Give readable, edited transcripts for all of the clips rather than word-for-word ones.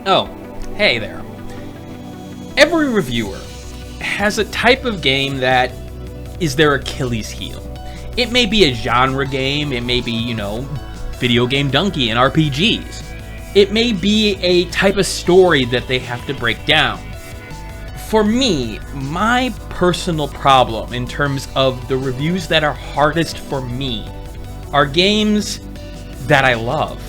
Oh, hey there. Every reviewer has a type of game that is their Achilles heel. It may be a genre game, it may be, video game donkey and RPGs. It may be a type of story that they have to break down. For me, my personal problem in terms of the reviews that are hardest for me are games that I love.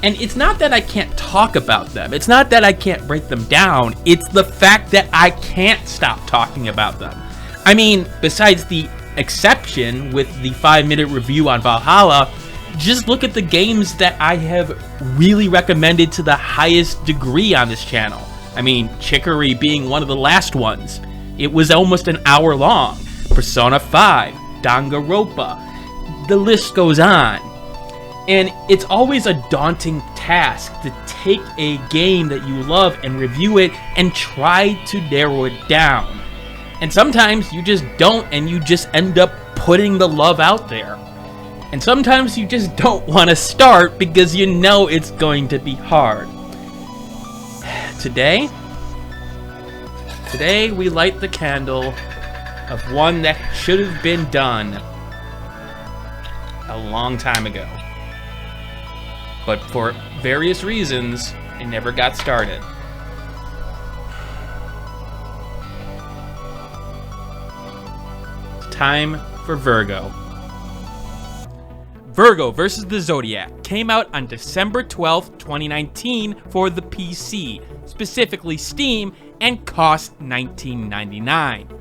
And it's not that I can't talk about them. It's not that I can't break them down. It's the fact that I can't stop talking about them. I mean, besides the exception with the 5-minute review on Valhalla, just look at the games that I have really recommended to the highest degree on this channel. I mean, Chicory being one of the last ones. It was almost an hour long. Persona 5, Danganronpa, the list goes on. And it's always a daunting task to take a game that you love and review it and try to narrow it down. And sometimes you just don't, and you just end up putting the love out there. And sometimes you just don't want to start because you know it's going to be hard. Today we light the candle of one that should have been done a long time ago. But for various reasons, it never got started. It's time for Virgo. Virgo vs. the Zodiac came out on December 12th, 2019 for the PC, specifically Steam, and cost $19.99.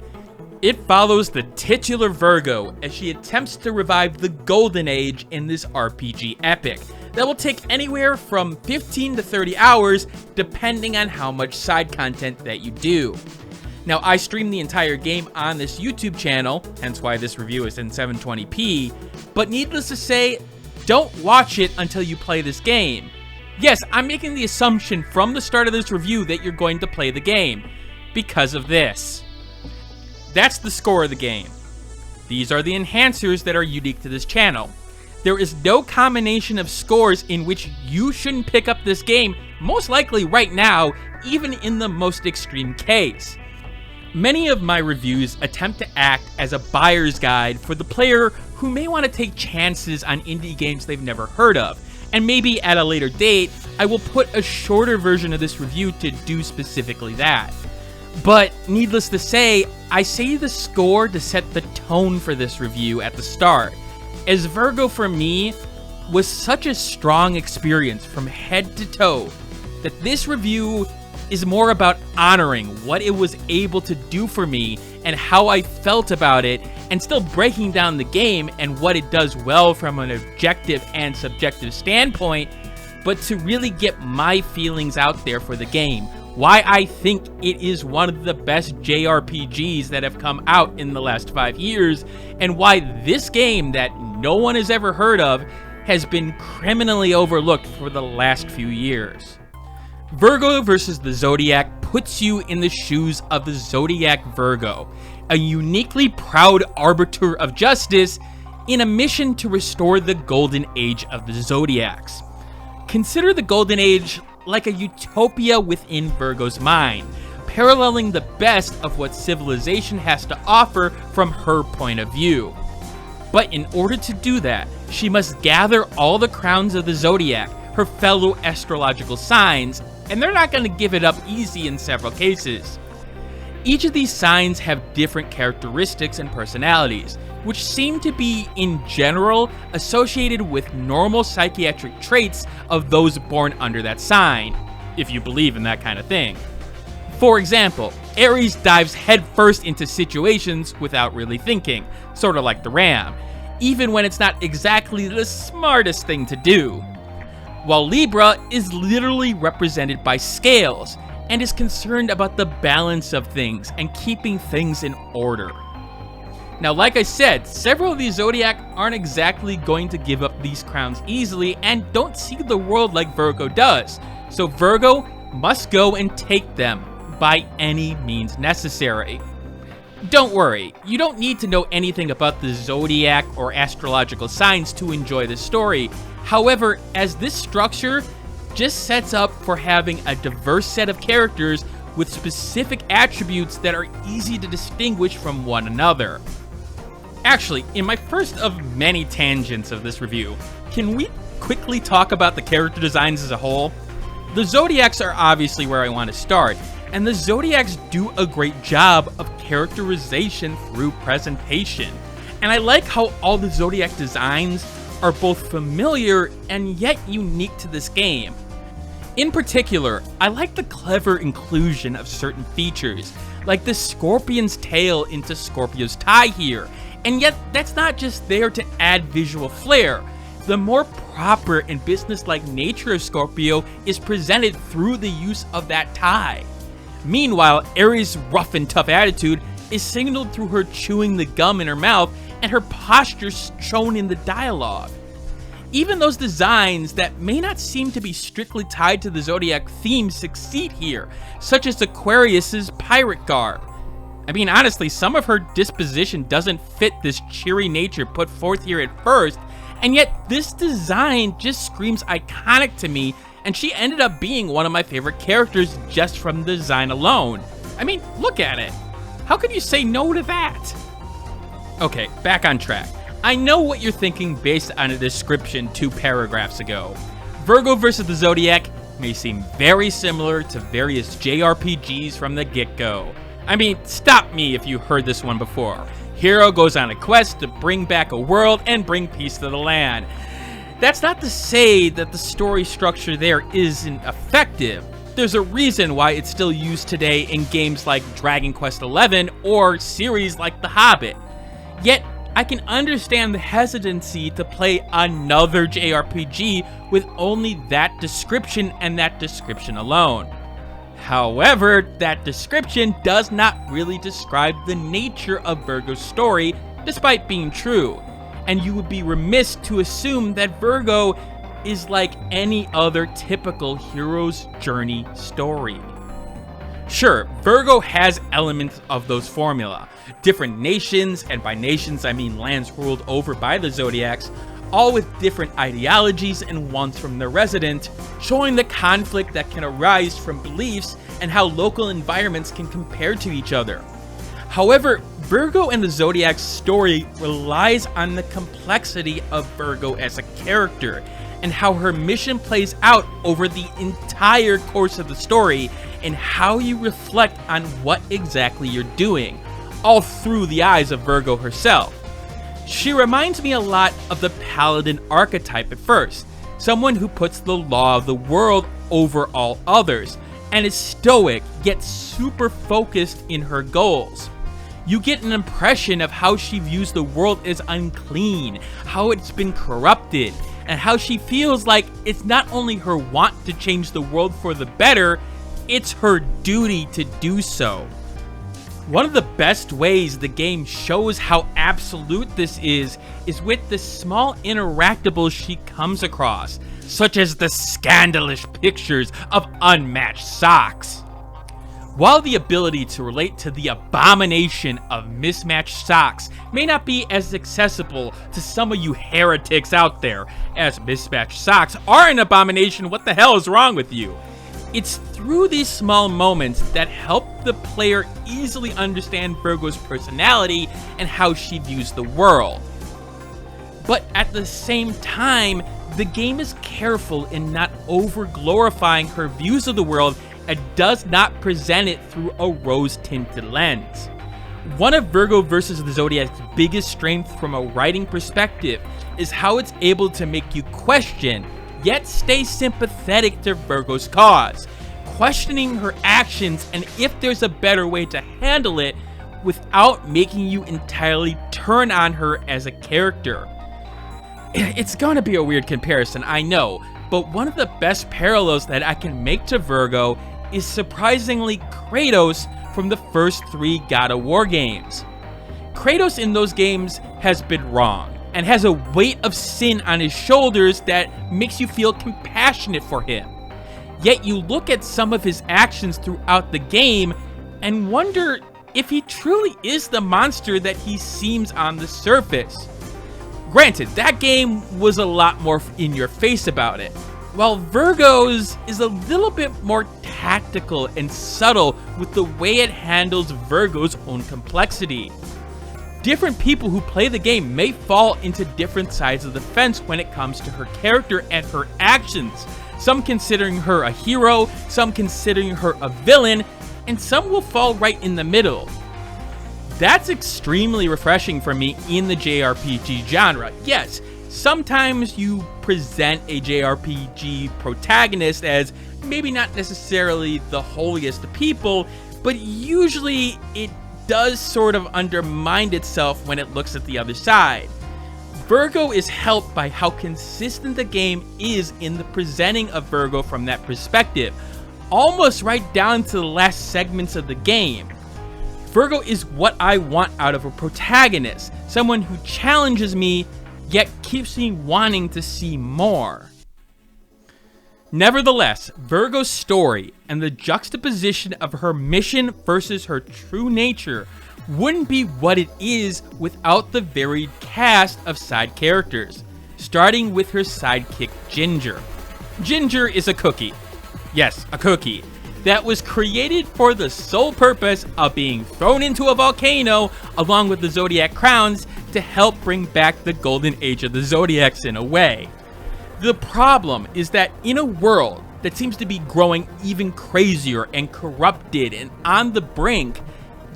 It follows the titular Virgo as she attempts to revive the golden age in this RPG epic that will take anywhere from 15 to 30 hours depending on how much side content that you do. Now, I streamed the entire game on this YouTube channel, hence why this review is in 720p, but needless to say, don't watch it until you play this game. Yes, I'm making the assumption from the start of this review that you're going to play the game, because of this. That's the score of the game. These are the enhancers that are unique to this channel. There is no combination of scores in which you shouldn't pick up this game, most likely right now, even in the most extreme case. Many of my reviews attempt to act as a buyer's guide for the player who may want to take chances on indie games they've never heard of, and maybe at a later date, I will put a shorter version of this review to do specifically that. But needless to say, I say the score to set the tone for this review at the start, as Virgo for me was such a strong experience from head to toe that this review is more about honoring what it was able to do for me and how I felt about it, and still breaking down the game and what it does well from an objective and subjective standpoint, but to really get my feelings out there for the game. Why I think it is one of the best JRPGs that have come out in the last 5 years, and why this game that no one has ever heard of has been criminally overlooked for the last few years. Virgo vs. the Zodiac puts you in the shoes of the Zodiac Virgo, a uniquely proud arbiter of justice in a mission to restore the golden age of the Zodiacs. Consider the golden age like a utopia within Virgo's mind, paralleling the best of what civilization has to offer from her point of view. But in order to do that, she must gather all the crowns of the Zodiac, her fellow astrological signs, and they're not going to give it up easy in several cases. Each of these signs have different characteristics and personalities, which seem to be, in general, associated with normal psychiatric traits of those born under that sign, if you believe in that kind of thing. For example, Aries dives headfirst into situations without really thinking, sort of like the Ram, even when it's not exactly the smartest thing to do. While Libra is literally represented by scales, and is concerned about the balance of things and keeping things in order. Now, like I said, several of these Zodiac aren't exactly going to give up these crowns easily and don't see the world like Virgo does, so Virgo must go and take them by any means necessary. Don't worry, you don't need to know anything about the Zodiac or astrological signs to enjoy this story. However, as this structure just sets up for having a diverse set of characters with specific attributes that are easy to distinguish from one another. Actually, in my first of many tangents of this review, can we quickly talk about the character designs as a whole? The Zodiacs are obviously where I want to start, and the Zodiacs do a great job of characterization through presentation. And I like how all the Zodiac designs are both familiar and yet unique to this game. In particular, I like the clever inclusion of certain features, like the scorpion's tail into Scorpio's tie here, and yet that's not just there to add visual flair. The more proper and businesslike nature of Scorpio is presented through the use of that tie. Meanwhile, Aries' rough and tough attitude is signaled through her chewing the gum in her mouth and her posture shown in the dialogue. Even those designs that may not seem to be strictly tied to the Zodiac theme succeed here, such as Aquarius's pirate garb. I mean, honestly, some of her disposition doesn't fit this cheery nature put forth here at first, and yet this design just screams iconic to me, and she ended up being one of my favorite characters just from the design alone. I mean, look at it. How could you say no to that? Okay, back on track. I know what you're thinking based on a description 2 paragraphs ago. Virgo versus the Zodiac may seem very similar to various JRPGs from the get-go. I mean, stop me if you heard this one before. Hero goes on a quest to bring back a world and bring peace to the land. That's not to say that the story structure there isn't effective. There's a reason why it's still used today in games like Dragon Quest XI or series like The Hobbit. Yet, I can understand the hesitancy to play another JRPG with only that description and that description alone. However, that description does not really describe the nature of Virgo's story, despite being true, and you would be remiss to assume that Virgo is like any other typical hero's journey story. Sure, Virgo has elements of those formula. Different nations, and by nations I mean lands ruled over by the Zodiacs, all with different ideologies and wants from their resident, showing the conflict that can arise from beliefs and how local environments can compare to each other. However, Virgo and the Zodiac's story relies on the complexity of Virgo as a character, and how her mission plays out over the entire course of the story, and how you reflect on what exactly you're doing, all through the eyes of Virgo herself. She reminds me a lot of the Paladin archetype at first, someone who puts the law of the world over all others, and is stoic yet super focused in her goals. You get an impression of how she views the world as unclean, how it's been corrupted, and how she feels like it's not only her want to change the world for the better, it's her duty to do so. One of the best ways the game shows how absolute this is with the small interactables she comes across, such as the scandalous pictures of unmatched socks. While the ability to relate to the abomination of mismatched socks may not be as accessible to some of you heretics out there, as mismatched socks are an abomination, what the hell is wrong with you? It's through these small moments that help the player easily understand Virgo's personality and how she views the world. But at the same time, the game is careful in not over-glorifying her views of the world and does not present it through a rose-tinted lens. One of Virgo vs. the Zodiac's biggest strengths from a writing perspective is how it's able to make you question, yet stay sympathetic to Virgo's cause, questioning her actions and if there's a better way to handle it without making you entirely turn on her as a character. It's gonna be a weird comparison, I know, but one of the best parallels that I can make to Virgo is surprisingly Kratos from the first 3 God of War games. Kratos in those games has been wrong, and has a weight of sin on his shoulders that makes you feel compassionate for him. Yet you look at some of his actions throughout the game and wonder if he truly is the monster that he seems on the surface. Granted, that game was a lot more in your face about it. while Virgo's is a little bit more tactical and subtle with the way it handles Virgo's own complexity. Different people who play the game may fall into different sides of the fence when it comes to her character and her actions, some considering her a hero, some considering her a villain, and some will fall right in the middle. That's extremely refreshing for me in the JRPG genre. Yes, sometimes you present a JRPG protagonist as maybe not necessarily the holiest of people, but usually it does sort of undermine itself when it looks at the other side. Virgo is helped by how consistent the game is in the presenting of Virgo from that perspective, almost right down to the last segments of the game. Virgo is what I want out of a protagonist, someone who challenges me, yet keeps me wanting to see more. Nevertheless, Virgo's story and the juxtaposition of her mission versus her true nature wouldn't be what it is without the varied cast of side characters, starting with her sidekick Ginger. Ginger is a cookie. Yes, a cookie that was created for the sole purpose of being thrown into a volcano along with the Zodiac crowns to help bring back the golden age of the Zodiacs in a way. The problem is that in a world that seems to be growing even crazier and corrupted and on the brink,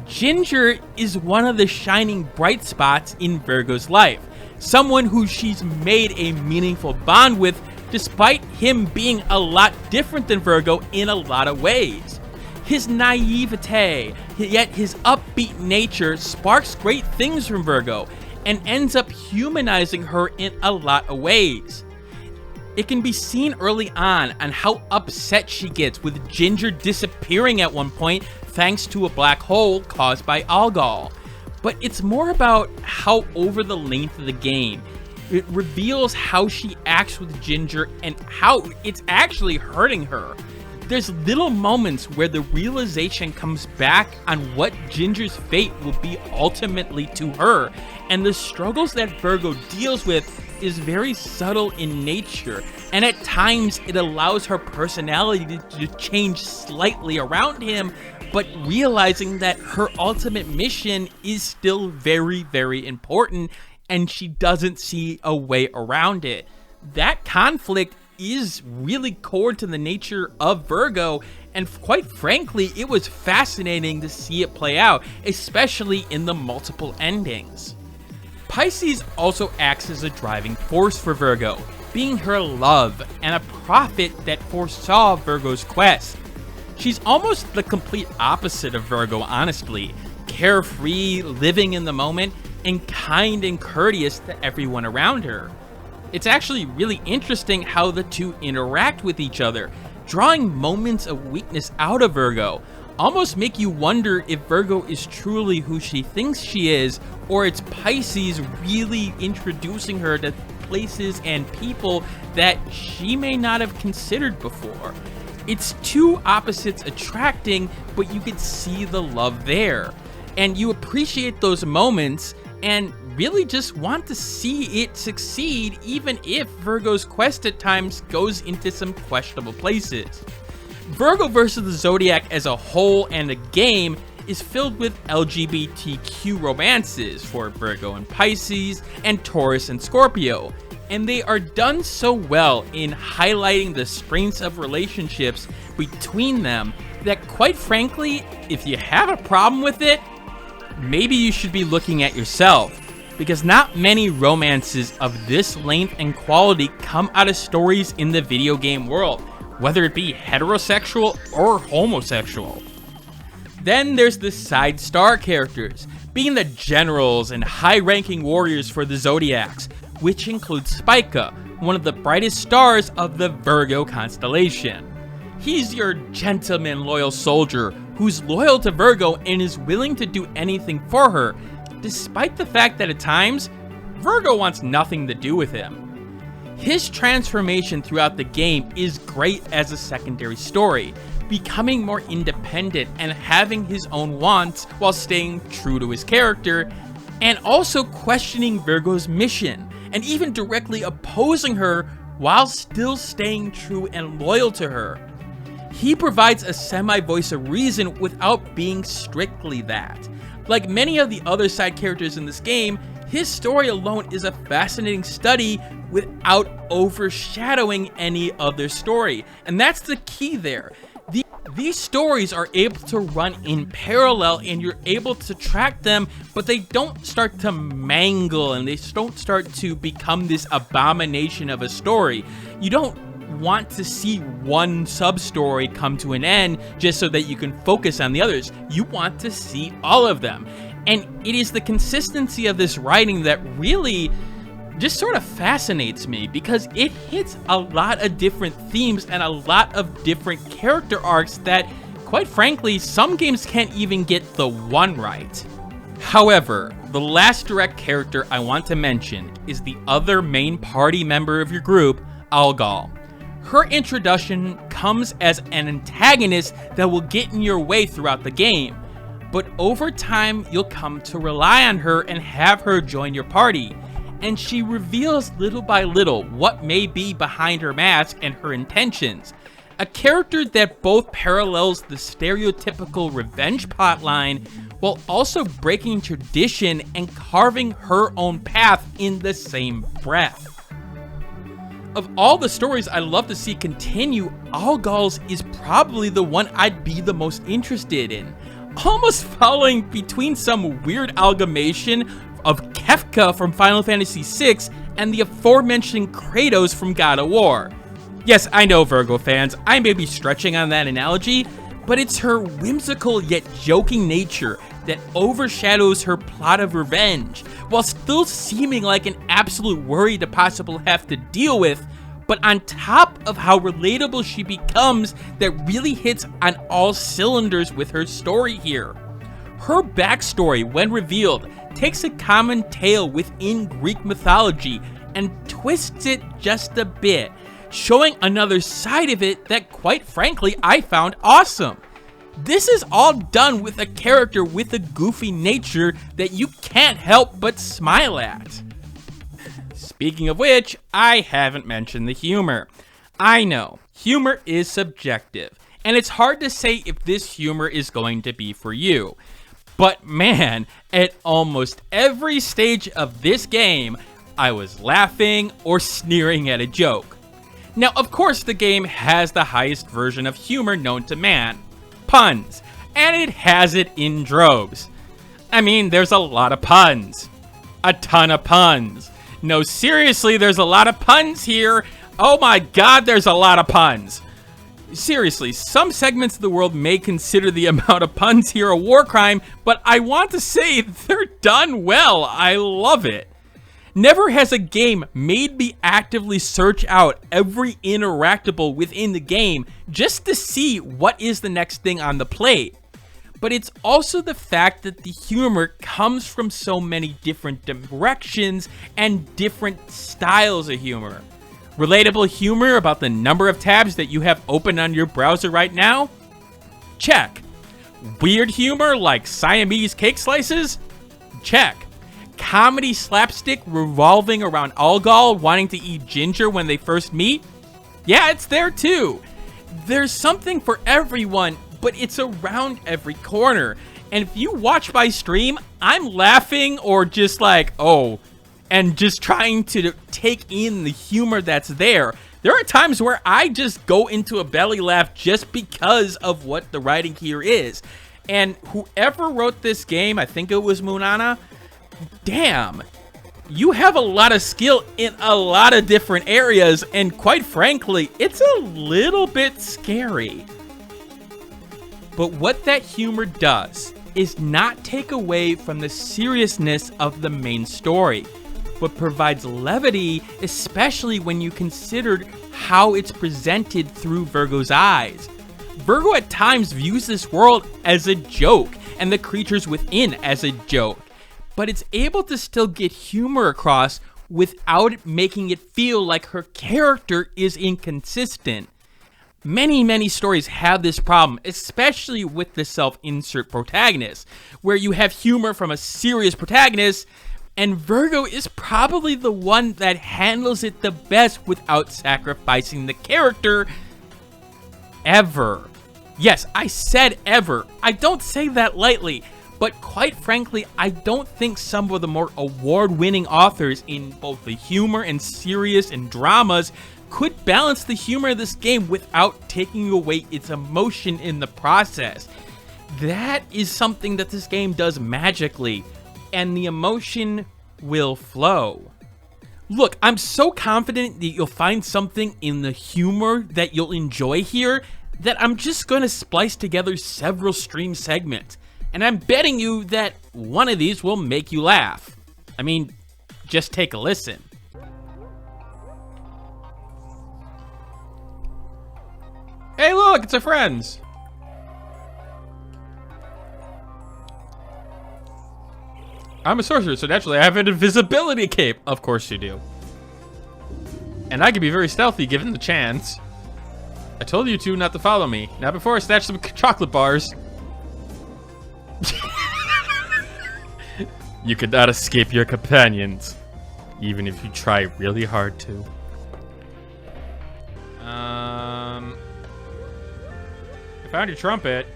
Ginger is one of the shining bright spots in Virgo's life, someone who she's made a meaningful bond with despite him being a lot different than Virgo in a lot of ways. His naivete, yet his upbeat nature sparks great things from Virgo and ends up humanizing her in a lot of ways. It can be seen early on how upset she gets with Ginger disappearing at one point thanks to a black hole caused by Algol. But it's more about how over the length of the game, it reveals how she acts with Ginger and how it's actually hurting her. There's little moments where the realization comes back on what Ginger's fate will be ultimately to her, and the struggles that Virgo deals with is very subtle in nature, and at times it allows her personality to change slightly around him, but realizing that her ultimate mission is still very, very important, and she doesn't see a way around it. That conflict is really core to the nature of Virgo, and quite frankly, it was fascinating to see it play out, especially in the multiple endings. Pisces also acts as a driving force for Virgo, being her love and a prophet that foresaw Virgo's quest. She's almost the complete opposite of Virgo, honestly, carefree, living in the moment, and kind and courteous to everyone around her. It's actually really interesting how the two interact with each other, drawing moments of weakness out of Virgo, almost make you wonder if Virgo is truly who she thinks she is, or it's Pisces really introducing her to places and people that she may not have considered before. It's two opposites attracting, but you could see the love there. And you appreciate those moments and really just want to see it succeed, even if Virgo's quest at times goes into some questionable places. Virgo versus the Zodiac as a whole and a game is filled with LGBTQ romances for Virgo and Pisces and Taurus and Scorpio, and they are done so well in highlighting the strengths of relationships between them that, quite frankly, if you have a problem with it, maybe you should be looking at yourself, because not many romances of this length and quality come out of stories in the video game world, whether it be heterosexual or homosexual. Then there's the side star characters, being the generals and high-ranking warriors for the Zodiacs, which includes Spica, one of the brightest stars of the Virgo constellation. He's your gentleman loyal soldier who's loyal to Virgo and is willing to do anything for her, despite the fact that at times, Virgo wants nothing to do with him. His transformation throughout the game is great as a secondary story, becoming more independent and having his own wants while staying true to his character, and also questioning Virgo's mission, and even directly opposing her while still staying true and loyal to her. He provides a semi-voice of reason without being strictly that. Like many of the other side characters in this game, his story alone is a fascinating study without overshadowing any other story. And that's the key there. These stories are able to run in parallel and you're able to track them, but they don't start to mangle and they don't start to become this abomination of a story. You don't want to see one sub-story come to an end just so that you can focus on the others. You want to see all of them. And it is the consistency of this writing that really just sort of fascinates me, because it hits a lot of different themes and a lot of different character arcs that, quite frankly, some games can't even get the one right. However, the last direct character I want to mention is the other main party member of your group, Algol. Her introduction comes as an antagonist that will get in your way throughout the game, but over time you'll come to rely on her and have her join your party, and she reveals little by little what may be behind her mask and her intentions. A character that both parallels the stereotypical revenge plotline while also breaking tradition and carving her own path in the same breath. Of all the stories I'd love to see continue, Algol's is probably the one I'd be the most interested in, almost following between some weird amalgamation of Kefka from Final Fantasy VI and the aforementioned Kratos from God of War. Yes, I know, Virgo fans, I may be stretching on that analogy, but it's her whimsical yet joking nature that overshadows her plot of revenge, while still seeming like an absolute worry to possibly have to deal with, but on top of how relatable she becomes, that really hits on all cylinders with her story here. Her backstory, when revealed, takes a common tale within Greek mythology and twists it just a bit, showing another side of it that, quite frankly, I found awesome. This is all done with a character with a goofy nature that you can't help but smile at. Speaking of which, I haven't mentioned the humor. I know, humor is subjective, and it's hard to say if this humor is going to be for you. But man, at almost every stage of this game, I was laughing or sneering at a joke. Now, of course, the game has the highest version of humor known to man, puns, and it has it in droves. I mean, there's a lot of puns. A ton of puns. No, seriously, there's a lot of puns here. Oh my god, there's a lot of puns. Seriously, some segments of the world may consider the amount of puns here a war crime, but I want to say they're done well. I love it. Never has a game made me actively search out every interactable within the game just to see what is the next thing on the plate. But it's also the fact that the humor comes from so many different directions and different styles of humor. Relatable humor about the number of tabs that you have open on your browser right now? Check. Weird humor like Siamese cake slices? Check. Comedy slapstick revolving around Algol wanting to eat ginger when they first meet? Yeah, it's there too. There's something for everyone, but it's around every corner. And if you watch my stream, I'm laughing or just like, oh, and just trying to take in the humor that's there. There are times where I just go into a belly laugh just because of what the writing here is. And whoever wrote this game, I think it was Munana, damn, you have a lot of skill in a lot of different areas, and quite frankly, it's a little bit scary. But what that humor does is not take away from the seriousness of the main story, but provides levity, especially when you considered how it's presented through Virgo's eyes. Virgo at times views this world as a joke, and the creatures within as a joke, but it's able to still get humor across without making it feel like her character is inconsistent. Many stories have this problem, especially with the self-insert protagonist, where you have humor from a serious protagonist, And Virgo is probably the one that handles it the best without sacrificing the character ever. Yes, I said ever. I don't say that lightly, but quite frankly, I don't think some of the more award-winning authors in both the humor and serious and dramas could balance the humor of this game without taking away its emotion in the process. That is something that this game does magically, and the emotion will flow. Look, I'm so confident that you'll find something in the humor that you'll enjoy here that I'm just going to splice together several stream segments. And I'm betting you that one of these will make you laugh. I mean, just take a listen. Hey look, it's our friends! I'm a sorcerer, so naturally I have an invisibility cape. Of course you do. And I can be very stealthy given the chance. I told you two not to follow me. Not before I snatch some chocolate bars. You could not escape your companions, even if you try really hard to. I found your trumpet.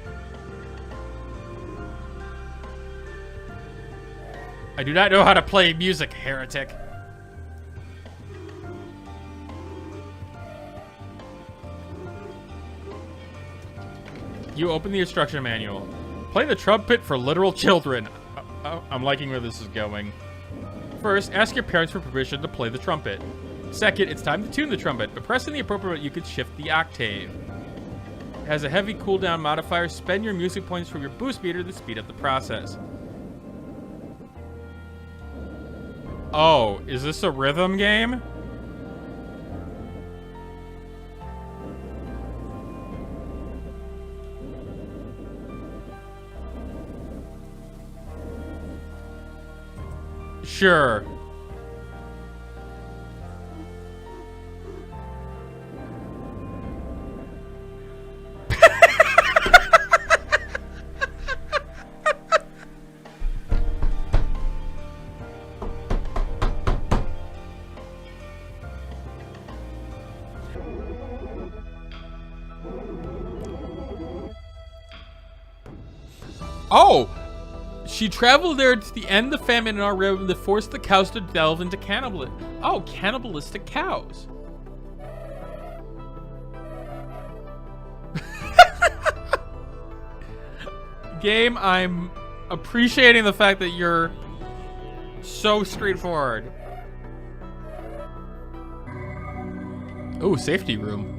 I do not know how to play music, heretic. You open the instruction manual. Play the trumpet for literal children. I'm liking where this is going. First, ask your parents for permission to play the trumpet. Second, it's time to tune the trumpet, but pressing the appropriate, you can shift the octave. It has a heavy cooldown modifier. Spend your music points from your boost meter to speed up the process. Oh, is this a rhythm game? Sure. Oh! She traveled there to the end of the famine in our realm that forced the cows to delve into cannibalism. Oh, cannibalistic cows. Game, I'm appreciating the fact that you're so straightforward. Oh, safety room.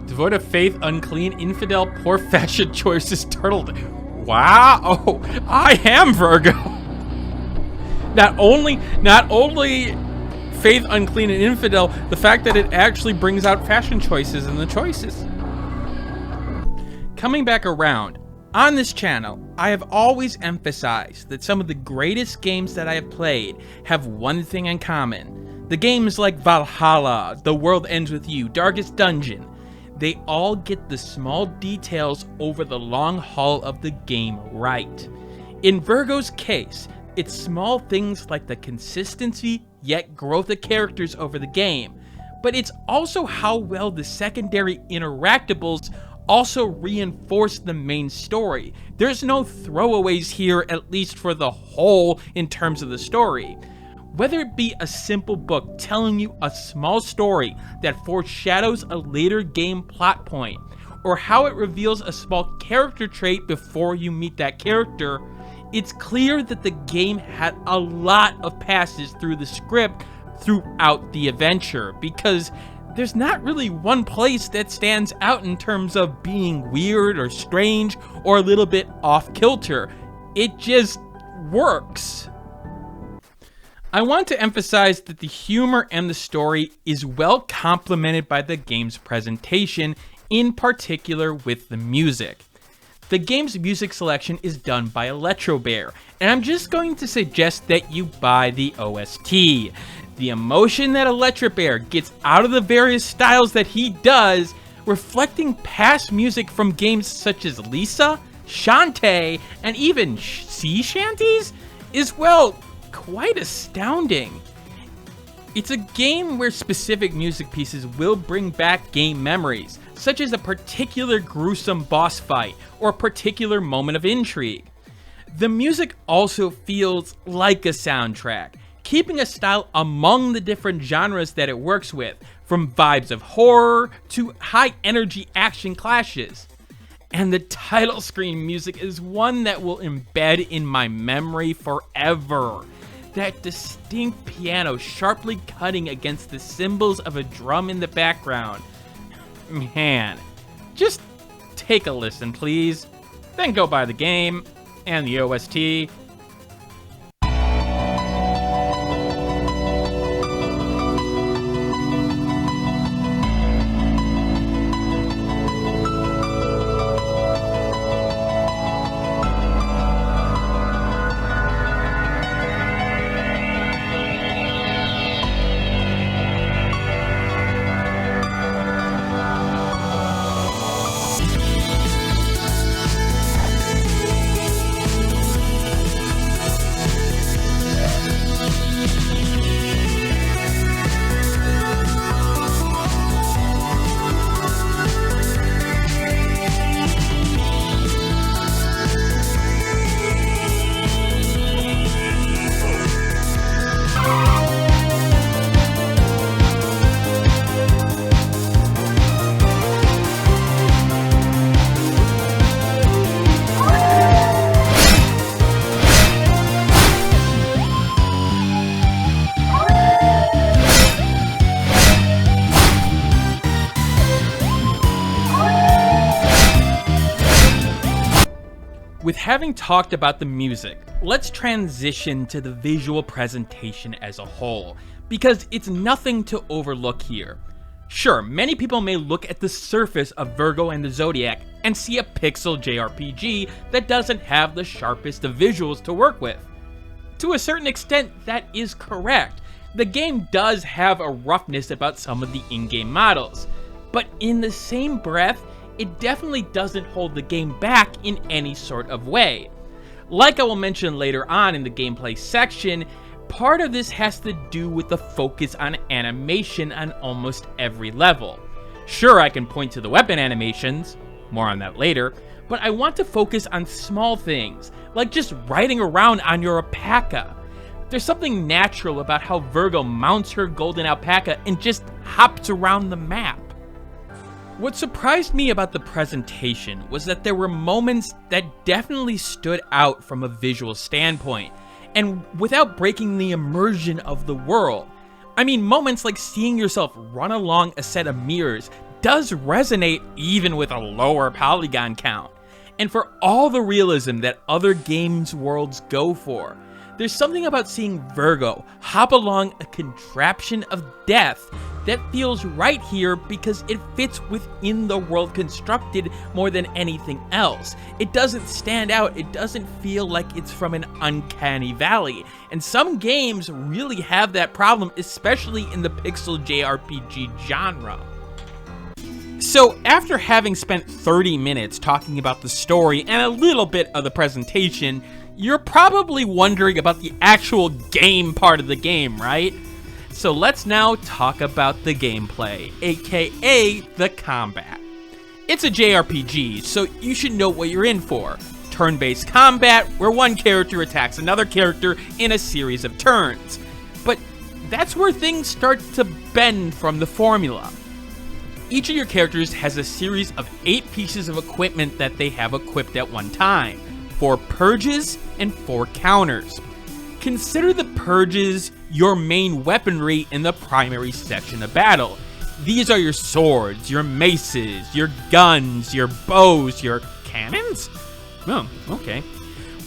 Devoid of faith, unclean, infidel, poor fashion choices, turtle. Wow! Oh, I am Virgo. Not only faith, unclean, and infidel, the fact that it actually brings out fashion choices in the choices. Coming back around, on this channel, I have always emphasized that some of the greatest games that I have played have one thing in common. The games like Valhalla, The World Ends With You, Darkest Dungeon, they all get the small details over the long haul of the game right. In Virgo's case, it's small things like the consistency yet growth of characters over the game, but it's also how well the secondary interactables also reinforce the main story. There's no throwaways here, at least for the whole in terms of the story. Whether it be a simple book telling you a small story that foreshadows a later game plot point, or how it reveals a small character trait before you meet that character, it's clear that the game had a lot of passes through the script throughout the adventure, because there's not really one place that stands out in terms of being weird or strange or a little bit off kilter. It just works. I want to emphasize that the humor and the story is well complemented by the game's presentation, in particular with the music. The game's music selection is done by Electrobear, and I'm just going to suggest that you buy the OST. The emotion that Electrobear gets out of the various styles that he does, reflecting past music from games such as Lisa, shantae, and even sea shanties is, well, quite astounding. It's a game where specific music pieces will bring back game memories, such as a particular gruesome boss fight or a particular moment of intrigue. The music also feels like a soundtrack, keeping a style among the different genres that it works with, from vibes of horror to high-energy action clashes. And the title screen music is one that will embed in my memory forever. That distinct piano sharply cutting against the cymbals of a drum in the background. Man, just take a listen, please. Then go buy the game and the OST. With having talked about the music, let's transition to the visual presentation as a whole, because it's nothing to overlook here. Sure, many people may look at the surface of Virgo and the Zodiac and see a pixel JRPG that doesn't have the sharpest of visuals to work with. To a certain extent, that is correct. The game does have a roughness about some of the in-game models, but in the same breath, it definitely doesn't hold the game back in any sort of way. Like I will mention later on in the gameplay section, part of this has to do with the focus on animation on almost every level. Sure, I can point to the weapon animations, more on that later, but I want to focus on small things, like just riding around on your alpaca. There's something natural about how Virgo mounts her golden alpaca and just hops around the map. What surprised me about the presentation was that there were moments that definitely stood out from a visual standpoint, and without breaking the immersion of the world. I mean, moments like seeing yourself run along a set of mirrors does resonate even with a lower polygon count. And for all the realism that other games' worlds go for, there's something about seeing Virgo hop along a contraption of death that feels right here because it fits within the world constructed more than anything else. It doesn't stand out, it doesn't feel like it's from an uncanny valley. And some games really have that problem, especially in the pixel JRPG genre. So after having spent 30 minutes talking about the story and a little bit of the presentation, you're probably wondering about the actual game part of the game, right? So let's now talk about the gameplay, aka the combat. It's a JRPG, so you should know what you're in for. Turn-based combat, where one character attacks another character in a series of turns. But that's where things start to bend from the formula. Each of your characters has a series of 8 pieces of equipment that they have equipped at one time. 4 purges and 4 counters. Consider the purges your main weaponry in the primary section of battle. These are your swords, your maces, your guns, your bows, your cannons? Oh, okay.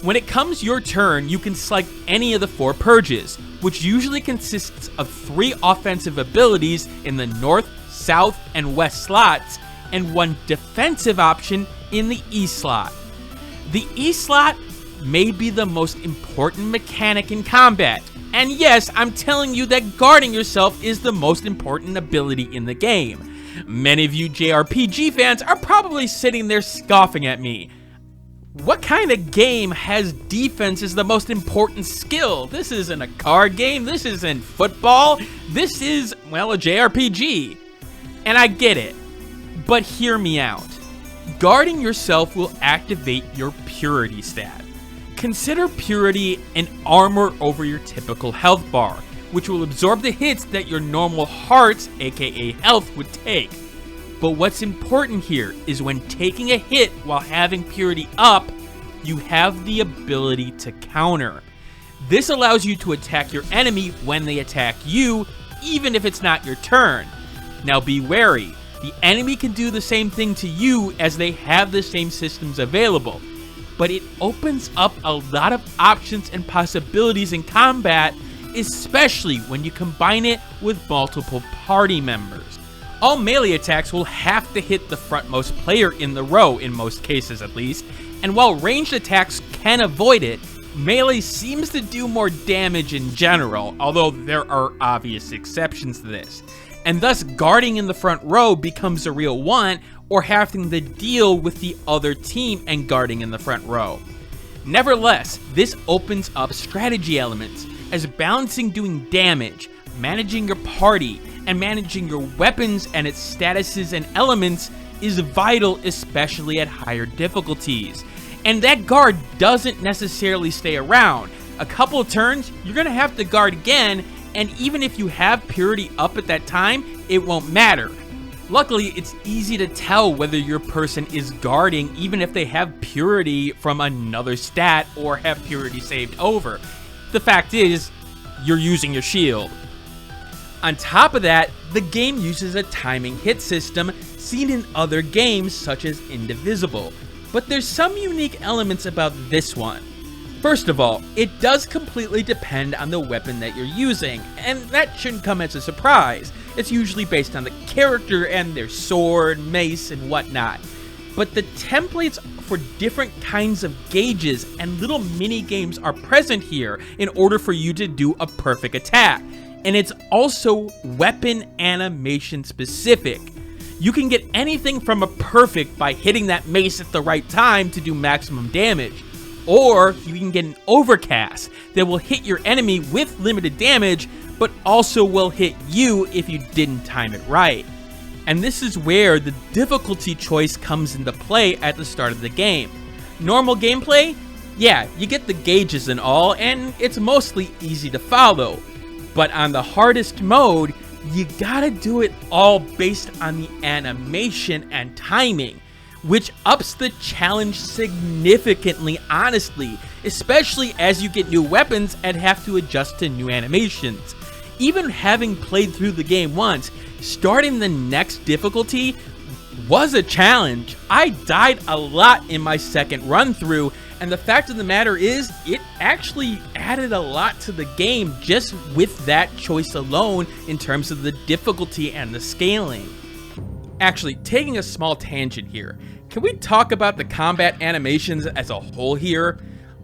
When it comes your turn, you can select any of the 4 purges, which usually consists of 3 offensive abilities in the north, south, and west slots, and 1 defensive option in the E slot. The E slot may be the most important mechanic in combat, and yes, I'm telling you that guarding yourself is the most important ability in the game. Many of you JRPG fans are probably sitting there scoffing at me. What kind of game has defense as the most important skill? This isn't a card game, this isn't football, this is, well, a JRPG. And I get it, but hear me out. Guarding yourself will activate your purity stat. Consider purity an armor over your typical health bar, which will absorb the hits that your normal hearts, aka health, would take. But what's important here is when taking a hit while having purity up, you have the ability to counter. This allows you to attack your enemy when they attack you, even if it's not your turn. Now be wary, the enemy can do the same thing to you as they have the same systems available, but it opens up a lot of options and possibilities in combat, especially when you combine it with multiple party members. All melee attacks will have to hit the frontmost player in the row, in most cases at least, and while ranged attacks can avoid it, melee seems to do more damage in general, although there are obvious exceptions to this. And thus guarding in the front row becomes a real want, or having to deal with the other team and guarding in the front row. Nevertheless, this opens up strategy elements, as balancing doing damage, managing your party, and managing your weapons and its statuses and elements is vital, especially at higher difficulties. And that guard doesn't necessarily stay around. A couple of turns, you're going to have to guard again, and even if you have purity up at that time, it won't matter. Luckily, it's easy to tell whether your person is guarding even if they have purity from another stat or have purity saved over. The fact is, you're using your shield. On top of that, the game uses a timing hit system seen in other games such as Indivisible, but there's some unique elements about this one. First of all, it does completely depend on the weapon that you're using, and that shouldn't come as a surprise. It's usually based on the character and their sword, mace, and whatnot. But the templates for different kinds of gauges and little mini games are present here in order for you to do a perfect attack. And it's also weapon animation specific. You can get anything from a perfect by hitting that mace at the right time to do maximum damage, or you can get an overcast that will hit your enemy with limited damage, but also will hit you if you didn't time it right. And this is where the difficulty choice comes into play at the start of the game. Normal gameplay? Yeah, you get the gauges and all, and it's mostly easy to follow. But on the hardest mode, you gotta do it all based on the animation and timing, which ups the challenge significantly, honestly, especially as you get new weapons and have to adjust to new animations. Even having played through the game once, starting the next difficulty was a challenge. I died a lot in my second run through, and the fact of the matter is, it actually added a lot to the game just with that choice alone in terms of the difficulty and the scaling. Actually, taking a small tangent here, can we talk about the combat animations as a whole here?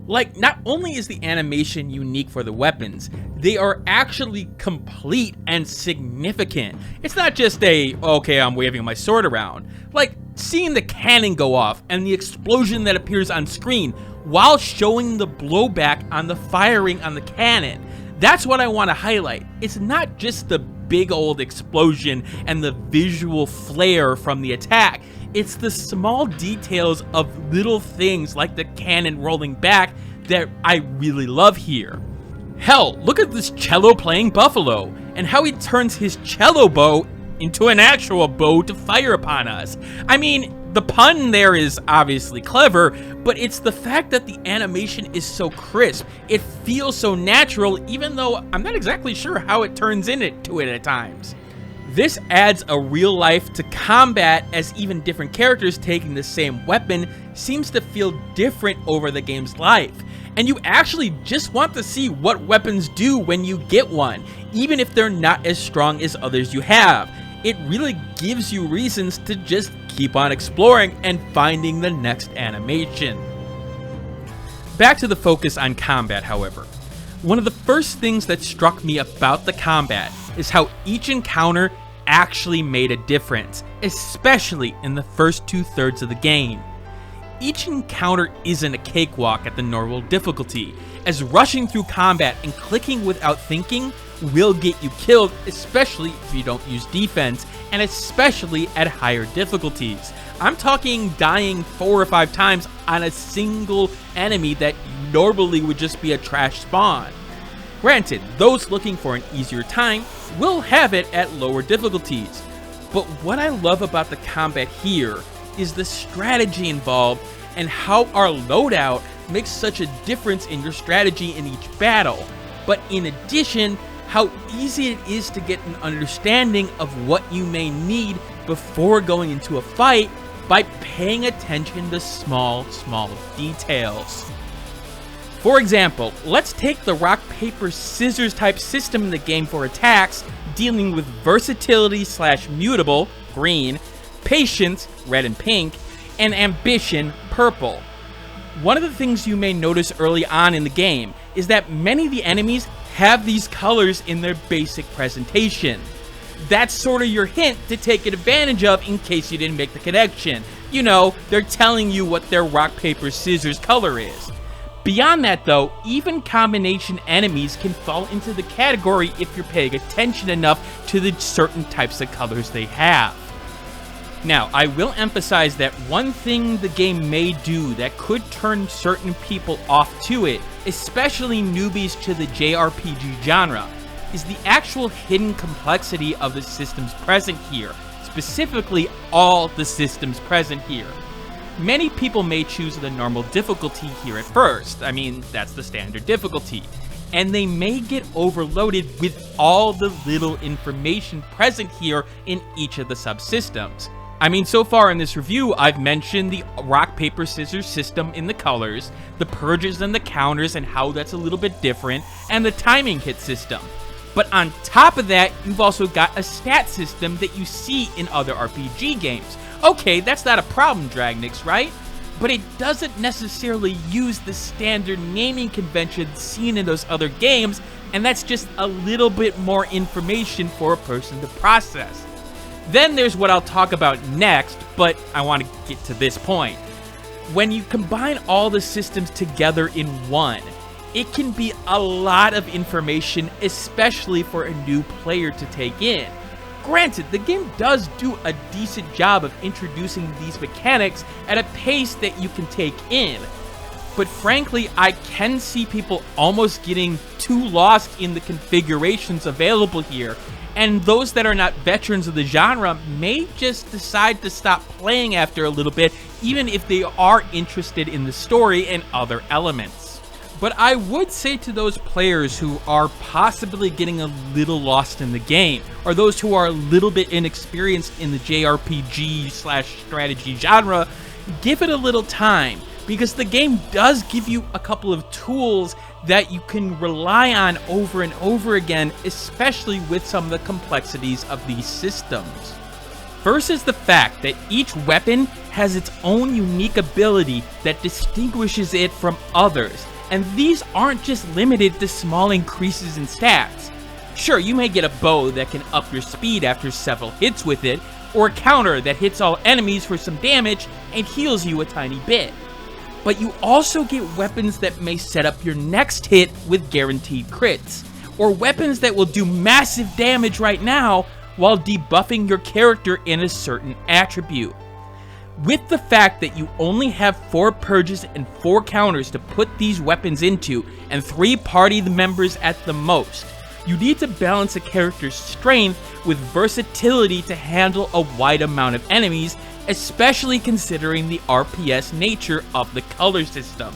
Like, not only is the animation unique for the weapons, they are actually complete and significant. It's not just a, okay, I'm waving my sword around. Like, seeing the cannon go off and the explosion that appears on screen while showing the blowback on the firing on the cannon. That's what I want to highlight. It's not just the big old explosion and the visual flair from the attack. It's the small details of little things like the cannon rolling back that I really love here. Hell, look at this cello playing buffalo and how he turns his cello bow into an actual bow to fire upon us. I mean, the pun there is obviously clever, but it's the fact that the animation is so crisp. It feels so natural, even though I'm not exactly sure how it turns into it at times. This adds a real life to combat, as even different characters taking the same weapon seems to feel different over the game's life. And you actually just want to see what weapons do when you get one, even if they're not as strong as others you have. It really gives you reasons to just keep on exploring and finding the next animation. Back to the focus on combat, however. One of the first things that struck me about the combat is how each encounter actually made a difference, especially in the first 2/3 of the game. each encounter isn't a cakewalk at the normal difficulty, as rushing through combat and clicking without thinking will get you killed, especially if you don't use defense, and especially at higher difficulties. I'm talking dying 4 or 5 times on a single enemy that normally would just be a trash spawn. Granted, those looking for an easier time will have it at lower difficulties, but what I love about the combat here is the strategy involved and how our loadout makes such a difference in your strategy in each battle, but in addition, how easy it is to get an understanding of what you may need before going into a fight by paying attention to small details. For example, let's take the rock, paper, scissors type system in the game for attacks, dealing with versatility / mutable, green, patience, red and pink, and ambition, purple. One of the things you may notice early on in the game is that many of the enemies have these colors in their basic presentation. That's sort of your hint to take advantage of in case you didn't make the connection. You know, they're telling you what their rock, paper, scissors color is. Beyond that though, even combination enemies can fall into the category if you're paying attention enough to the certain types of colors they have. Now, I will emphasize that one thing the game may do that could turn certain people off to it, especially newbies to the JRPG genre, is the actual hidden complexity of the systems present here, specifically all the systems present here. Many people may choose the normal difficulty here at first, I mean, that's the standard difficulty, and they may get overloaded with all the little information present here in each of the subsystems. I mean, so far in this review, I've mentioned the rock, paper, scissors system in the colors, the purges and the counters and how that's a little bit different, and the timing hit system. But on top of that, you've also got a stat system that you see in other RPG games. Okay, that's not a problem, Dragnix, right? But it doesn't necessarily use the standard naming convention seen in those other games, and that's just a little bit more information for a person to process. Then there's what I'll talk about next, but I want to get to this point. When you combine all the systems together in one, it can be a lot of information, especially for a new player to take in. Granted, the game does do a decent job of introducing these mechanics at a pace that you can take in, but frankly, I can see people almost getting too lost in the configurations available here, and those that are not veterans of the genre may just decide to stop playing after a little bit, even if they are interested in the story and other elements. But I would say to those players who are possibly getting a little lost in the game, or those who are a little bit inexperienced in the JRPG / strategy genre, give it a little time, because the game does give you a couple of tools that you can rely on over and over again, especially with some of the complexities of these systems. First is the fact that each weapon has its own unique ability that distinguishes it from others, and these aren't just limited to small increases in stats. Sure, you may get a bow that can up your speed after several hits with it, or a counter that hits all enemies for some damage and heals you a tiny bit. But you also get weapons that may set up your next hit with guaranteed crits, or weapons that will do massive damage right now while debuffing your character in a certain attribute. With the fact that you only have 4 purges and 4 counters to put these weapons into, and 3 party members at the most, you need to balance a character's strength with versatility to handle a wide amount of enemies, especially considering the RPS nature of the color system.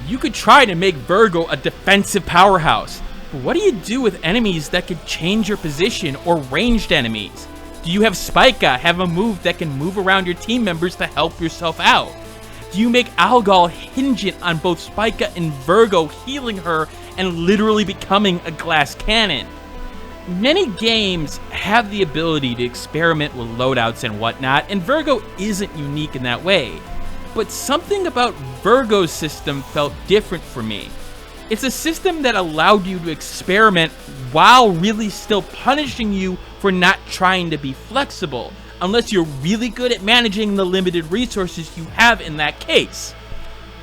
You could try to make Virgo a defensive powerhouse, but what do you do with enemies that could change your position, or ranged enemies? Do you have Spica have a move that can move around your team members to help yourself out? Do you make Algol hingent on both Spica and Virgo, healing her and literally becoming a glass cannon? Many games have the ability to experiment with loadouts and whatnot, and Virgo isn't unique in that way. But something about Virgo's system felt different for me. It's a system that allowed you to experiment while really still punishing you for not trying to be flexible, unless you're really good at managing the limited resources you have in that case.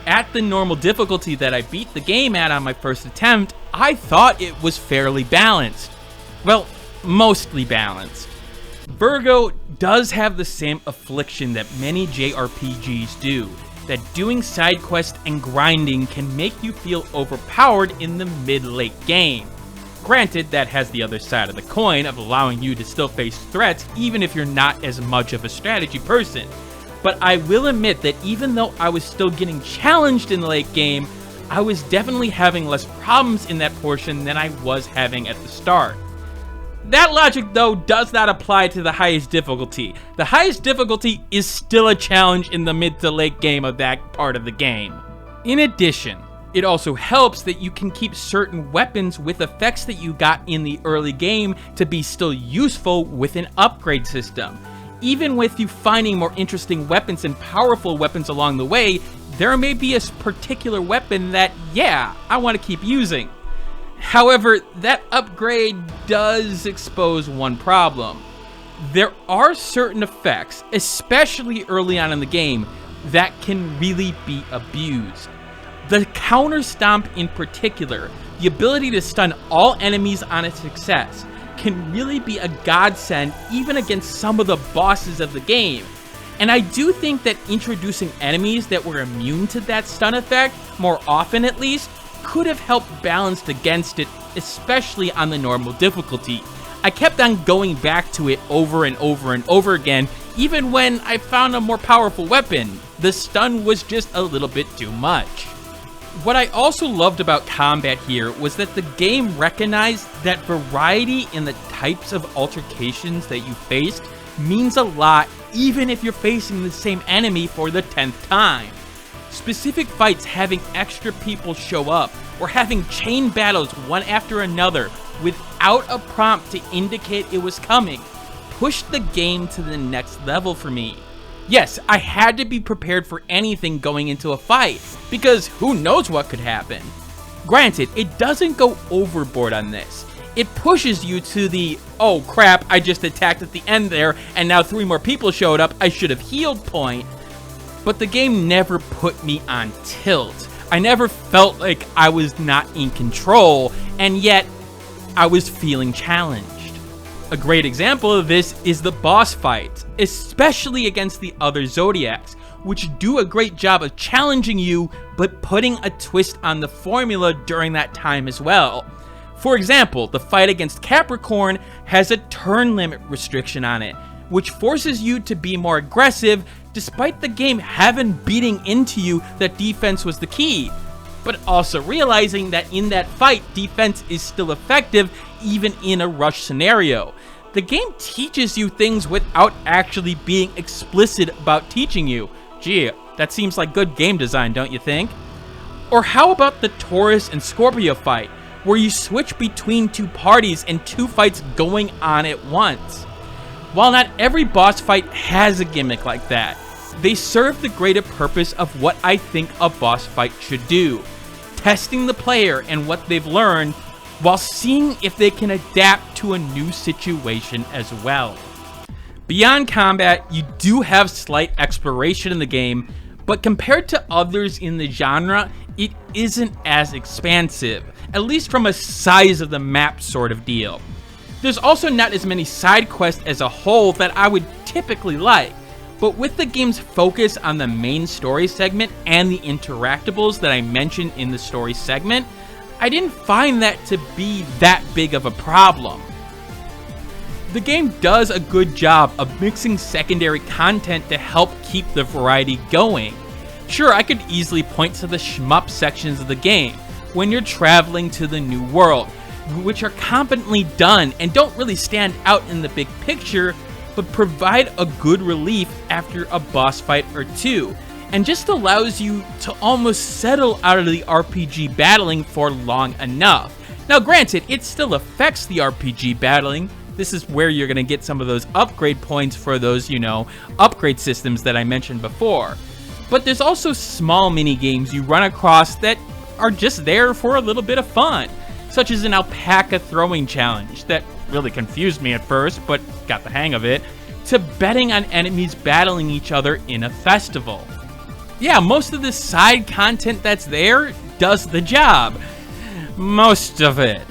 At the normal difficulty that I beat the game at on my first attempt, I thought it was fairly balanced. Well, mostly balanced. Virgo does have the same affliction that many JRPGs do, that doing side quests and grinding can make you feel overpowered in the mid-late game. Granted, that has the other side of the coin of allowing you to still face threats even if you're not as much of a strategy person. But I will admit that even though I was still getting challenged in the late game, I was definitely having less problems in that portion than I was having at the start. That logic, though, does not apply to the highest difficulty. The highest difficulty is still a challenge in the mid to late game of that part of the game. In addition, it also helps that you can keep certain weapons with effects that you got in the early game to be still useful with an upgrade system. Even with you finding more interesting weapons and powerful weapons along the way, there may be a particular weapon that, yeah, I want to keep using. However, that upgrade does expose one problem. There are certain effects, especially early on in the game, that can really be abused. The counter stomp in particular, the ability to stun all enemies on a success, can really be a godsend even against some of the bosses of the game. And I do think that introducing enemies that were immune to that stun effect, more often at least, could have helped balance against it, especially on the normal difficulty. I kept on going back to it over and over and over again, even when I found a more powerful weapon. The stun was just a little bit too much. What I also loved about combat here was that the game recognized that variety in the types of altercations that you faced means a lot, even if you're facing the same enemy for the 10th time. Specific fights having extra people show up, or having chain battles one after another without a prompt to indicate it was coming, pushed the game to the next level for me. Yes, I had to be prepared for anything going into a fight, because who knows what could happen. Granted, it doesn't go overboard on this. It pushes you to the, oh crap, I just attacked at the end there, and now 3 more people showed up, I should have healed point. But the game never put me on tilt. I never felt like I was not in control, and yet I was feeling challenged. A great example of this is the boss fights, especially against the other Zodiacs, which do a great job of challenging you, but putting a twist on the formula during that time as well. For example, the fight against Capricorn has a turn limit restriction on it, which forces you to be more aggressive despite the game having beating into you that defense was the key, but also realizing that in that fight, defense is still effective even in a rush scenario. The game teaches you things without actually being explicit about teaching you. Gee, that seems like good game design, don't you think? Or how about the Taurus and Scorpio fight, where you switch between 2 parties and 2 fights going on at once? While not every boss fight has a gimmick like that, they serve the greater purpose of what I think a boss fight should do, testing the player and what they've learned, while seeing if they can adapt to a new situation as well. Beyond combat, you do have slight exploration in the game, but compared to others in the genre, it isn't as expansive, at least from a size of the map sort of deal. There's also not as many side quests as a whole that I would typically like, but with the game's focus on the main story segment and the interactables that I mentioned in the story segment, I didn't find that to be that big of a problem. The game does a good job of mixing secondary content to help keep the variety going. Sure, I could easily point to the shmup sections of the game when you're traveling to the new world, which are competently done and don't really stand out in the big picture, but provide a good relief after a boss fight or 2, and just allows you to almost settle out of the RPG battling for long enough. Now granted, it still affects the RPG battling. This is where you're going to get some of those upgrade points for those, upgrade systems that I mentioned before. But there's also small mini games you run across that are just there for a little bit of fun, such as an alpaca throwing challenge that really confused me at first, but got the hang of it, to betting on enemies battling each other in a festival. Yeah, most of the side content that's there does the job. Most of it.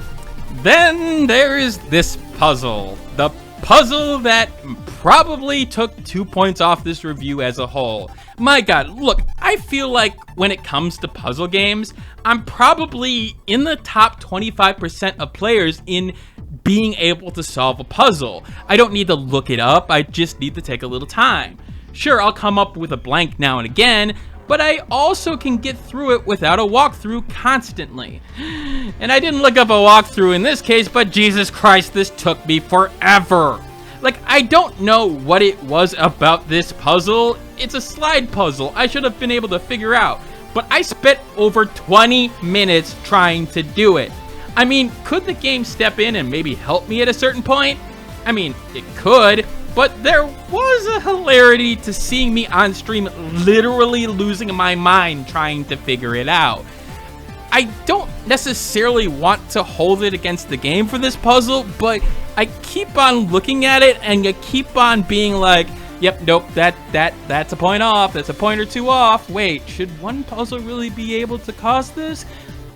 Then there is this puzzle. The puzzle that probably took 2 points off this review as a whole. My god, look, I feel like when it comes to puzzle games, I'm probably in the top 25% of players in being able to solve a puzzle. I don't need to look it up, I just need to take a little time. Sure, I'll come up with a blank now and again, but I also can get through it without a walkthrough constantly. And I didn't look up a walkthrough in this case, but Jesus Christ, this took me forever. Like, I don't know what it was about this puzzle. It's a slide puzzle I should have been able to figure out, but I spent over 20 minutes trying to do it. I mean, could the game step in and maybe help me at a certain point? I mean, it could, but there was a hilarity to seeing me on stream literally losing my mind trying to figure it out. I don't necessarily want to hold it against the game for this puzzle, but I keep on looking at it and I keep on being like, yep, nope, that's a point off, that's a point or two off. Wait, should one puzzle really be able to cause this?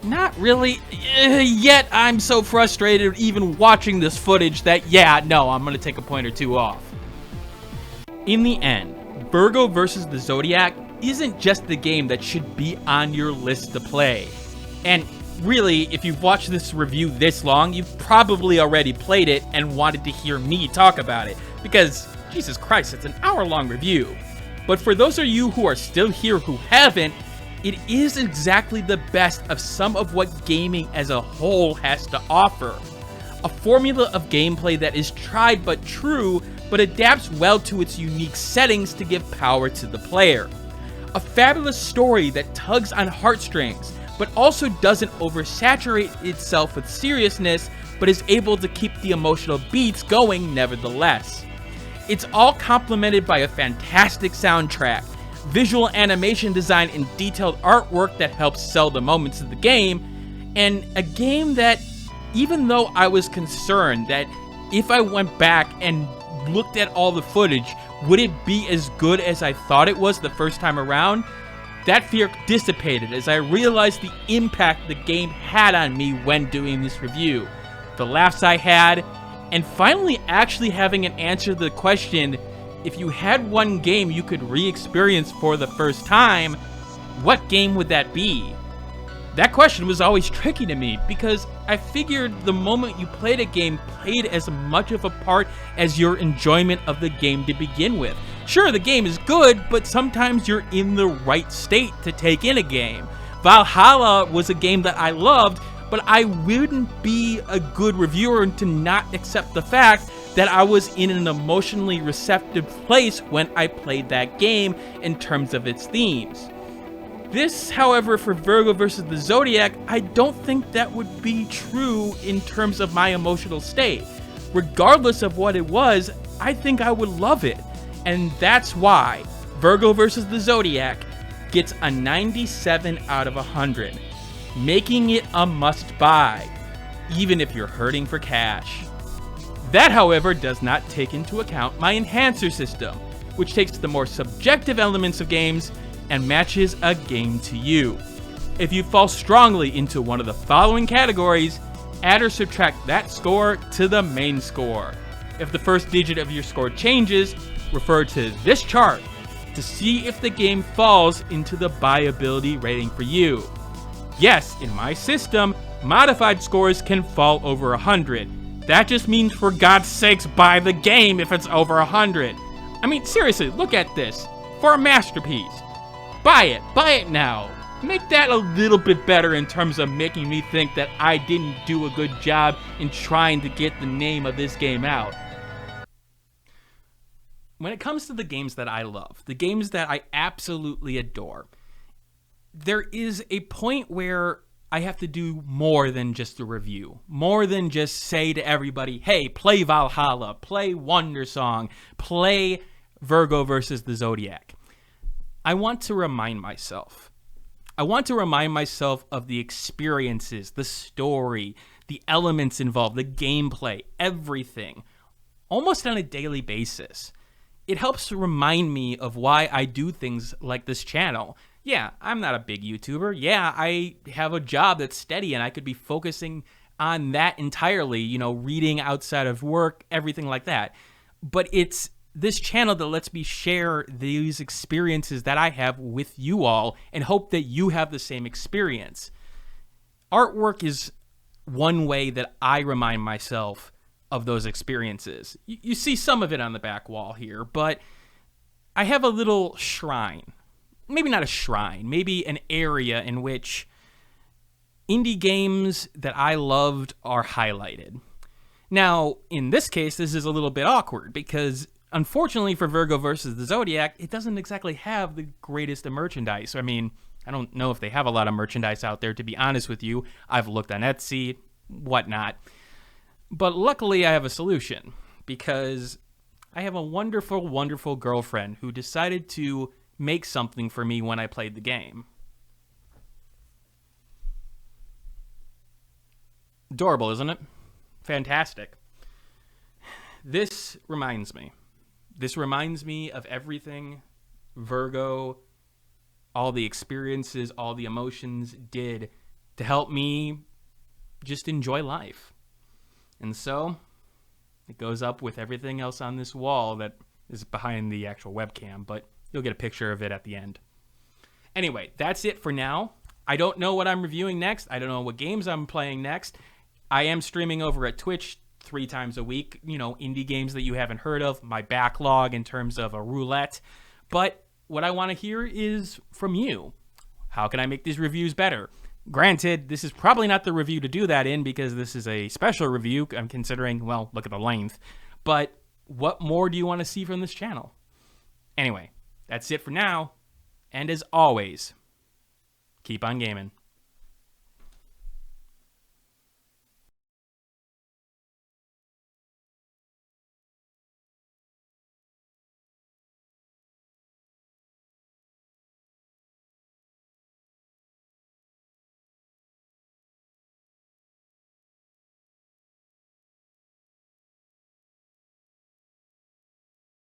Not really. Yet I'm so frustrated even watching this footage that, yeah, no, I'm gonna take a point or two off. In the end, Virgo vs. the Zodiac isn't just the game that should be on your list to play. And really, if you've watched this review this long, you've probably already played it and wanted to hear me talk about it, because, Jesus Christ, it's an hour-long review. But for those of you who are still here who haven't, it is exactly the best of some of what gaming as a whole has to offer. A formula of gameplay that is tried but true, but adapts well to its unique settings to give power to the player. A fabulous story that tugs on heartstrings, but also doesn't oversaturate itself with seriousness, but is able to keep the emotional beats going nevertheless. It's all complemented by a fantastic soundtrack, visual animation design and detailed artwork that helps sell the moments of the game, and a game that, even though I was concerned that if I went back and looked at all the footage, would it be as good as I thought it was the first time around? That fear dissipated as I realized the impact the game had on me when doing this review, the laughs I had, and finally actually having an answer to the question, if you had one game you could re-experience for the first time, what game would that be? That question was always tricky to me because I figured the moment you played a game played as much of a part as your enjoyment of the game to begin with. Sure, the game is good, but sometimes you're in the right state to take in a game. Valhalla was a game that I loved, but I wouldn't be a good reviewer to not accept the fact that I was in an emotionally receptive place when I played that game in terms of its themes. This, however, for Virgo vs. the Zodiac, I don't think that would be true in terms of my emotional state. Regardless of what it was, I think I would love it. And that's why Virgo vs. the Zodiac gets a 97 out of 100, making it a must-buy, even if you're hurting for cash. That, however, does not take into account my enhancer system, which takes the more subjective elements of games and matches a game to you. If you fall strongly into one of the following categories, add or subtract that score to the main score. If the first digit of your score changes, refer to this chart to see if the game falls into the buyability rating for you. Yes, in my system, modified scores can fall over 100. That just means, for God's sakes, buy the game if it's over 100. I mean, seriously, look at this. For a masterpiece. Buy it now. Make that a little bit better in terms of making me think that I didn't do a good job in trying to get the name of this game out. When it comes to the games that I love, the games that I absolutely adore, there is a point where I have to do more than just a review, more than just say to everybody, hey, play Valhalla, play Wondersong, play Virgo vs. the Zodiac. I want to remind myself of the experiences, the story, the elements involved, the gameplay, everything, almost on a daily basis. it helps to remind me of why I do things like this channel. Yeah, I'm not a big YouTuber. Yeah, I have a job that's steady and I could be focusing on that entirely, you know, reading outside of work, everything like that. But it's this channel that lets me share these experiences that I have with you all and hope that you have the same experience. Artwork is one way that I remind myself of those experiences. You see some of it on the back wall here, but I have a little shrine. Maybe not a shrine, maybe an area in which indie games that I loved are highlighted. Now, in this case, this is a little bit awkward because, unfortunately for Virgo versus the Zodiac, it doesn't exactly have the greatest of merchandise. I mean, I don't know if they have a lot of merchandise out there, to be honest with you. I've looked on Etsy, whatnot. But luckily, I have a solution because I have a wonderful, wonderful girlfriend who decided to make something for me when I played the game. Adorable, isn't it? Fantastic. This reminds me. This reminds me of everything Virgo, all the experiences, all the emotions did to help me just enjoy life. And so it goes up with everything else on this wall that is behind the actual webcam, but you'll get a picture of it at the end. Anyway, that's it for now. I don't know what I'm reviewing next. I don't know what games I'm playing next. I am streaming over at Twitch 3 times a week, you know, indie games that you haven't heard of, my backlog in terms of a roulette. But what I want to hear is from you. How can I make these reviews better? Granted, this is probably not the review to do that in because this is a special review. I'm considering, well, look at the length. But what more do you want to see from this channel? Anyway, that's it for now. And as always, keep on gaming.